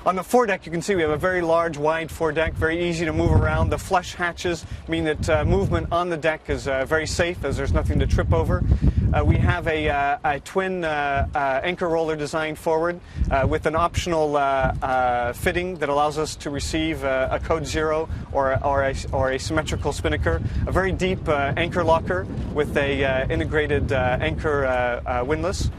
On the foredeck, you can see we have a very large, wide foredeck, very easy to move around. The flush hatches mean that movement on the deck is very safe, as there's nothing to trip over. We have a twin anchor roller designed forward with an optional fitting that allows us to receive a code 0 or a symmetrical spinnaker. A very deep anchor locker with a integrated anchor windlass.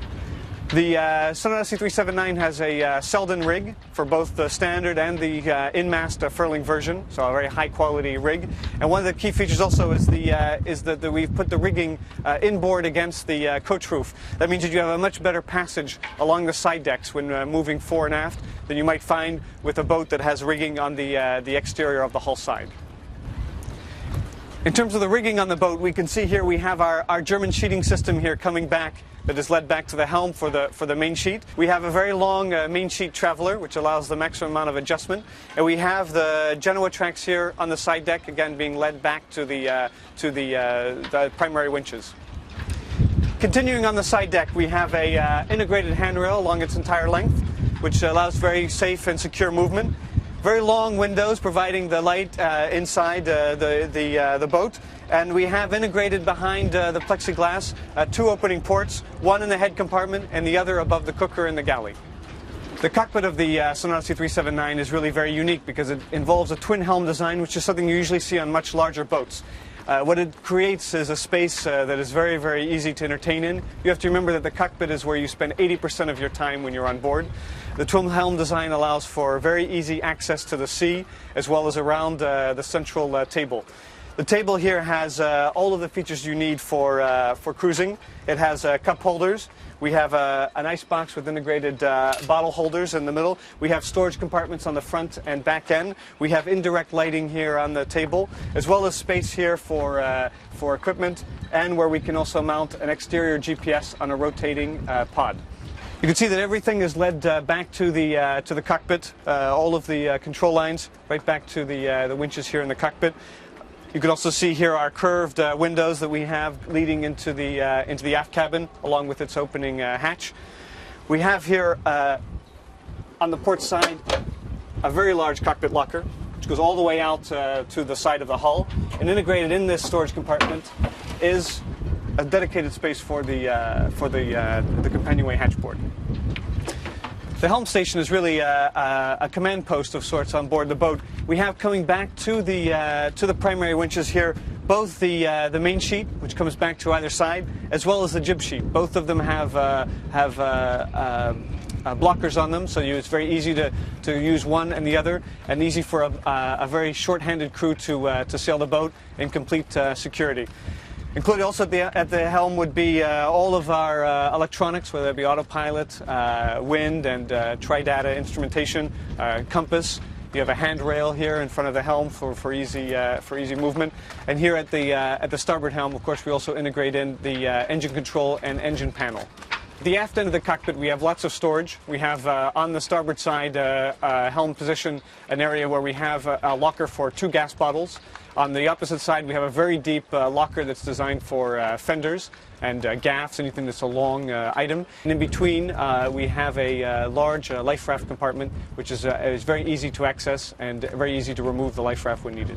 The Sun Odyssey 379 has a Selden rig for both the standard and the in-mast furling version, so a very high-quality rig. And one of the key features also is that we've put the rigging inboard against the coach roof. That means that you have a much better passage along the side decks when moving fore and aft than you might find with a boat that has rigging on the exterior of the hull side. In terms of the rigging on the boat, we can see here we have our German sheeting system here coming back that is led back to the helm for the main sheet. We have a very long main sheet traveler, which allows the maximum amount of adjustment. And we have the Jeanneau tracks here on the side deck, again being led back to the primary winches. Continuing on the side deck, we have a integrated handrail along its entire length, which allows very safe and secure movement. Very long windows providing the light inside the boat. And we have integrated behind the plexiglass 2 opening ports, one in the head compartment and the other above the cooker in the galley. The cockpit of the Sun Odyssey 379 is really very unique because it involves a twin helm design, which is something you usually see on much larger boats. What it creates is a space that is very, very easy to entertain in. You have to remember that the cockpit is where you spend 80% of your time when you're on board. The twin helm design allows for very easy access to the sea as well as around the central table. The table here has all of the features you need for cruising. It has cup holders. We have an ice box with integrated bottle holders in the middle. We have storage compartments on the front and back end. We have indirect lighting here on the table, as well as space here for equipment, and where we can also mount an exterior GPS on a rotating pod. You can see that everything is led back to the cockpit. All of the control lines right back to the winches here in the cockpit. You can also see here our curved windows that we have leading into the aft cabin, along with its opening hatch. We have here on the port side a very large cockpit locker, which goes all the way out to the side of the hull. And integrated in this storage compartment is a dedicated space for the companionway hatchboard. The helm station is really a command post of sorts on board the boat. We have coming back to the primary winches here both the main sheet, which comes back to either side, as well as the jib sheet. Both of them have blockers on them, so it's very easy to use one and the other, and easy for a very short-handed crew to sail the boat in complete security. Included also at the helm would be all of our electronics, whether it be autopilot, wind and tri-data instrumentation, compass. You have a handrail here in front of the helm for easy movement. And here at the starboard helm, of course, we also integrate in the engine control and engine panel. At the aft end of the cockpit, we have lots of storage. We have on the starboard side helm position an area where we have a locker for 2 gas bottles. On the opposite side, we have a very deep locker that's designed for fenders and gaffs, anything that's a long item. And in between, we have a large life raft compartment, which is very easy to access and very easy to remove the life raft when needed.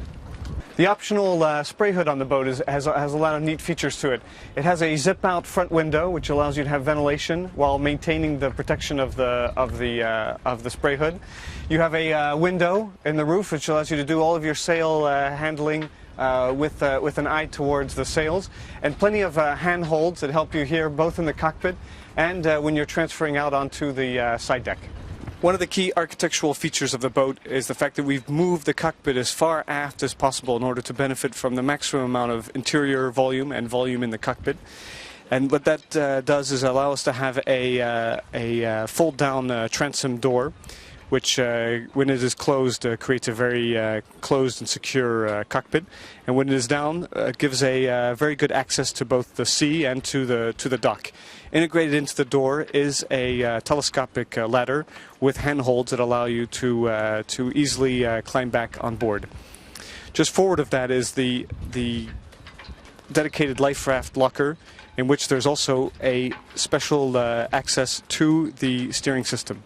The optional spray hood on the boat has a lot of neat features to it. It has a zip-out front window, which allows you to have ventilation while maintaining the protection of the spray hood. You have a window in the roof, which allows you to do all of your sail handling with an eye towards the sails, and plenty of handholds that help you here both in the cockpit and when you're transferring out onto the side deck. One of the key architectural features of the boat is the fact that we've moved the cockpit as far aft as possible in order to benefit from the maximum amount of interior volume and volume in the cockpit. And what that does is allow us to have a fold-down transom door, which when it is closed creates a very closed and secure cockpit, and when it is down gives a very good access to both the sea and to the dock. Integrated into the door is a telescopic ladder with handholds that allow you to easily climb back on board. Just forward of that is the dedicated life raft locker, in which there's also a special access to the steering system.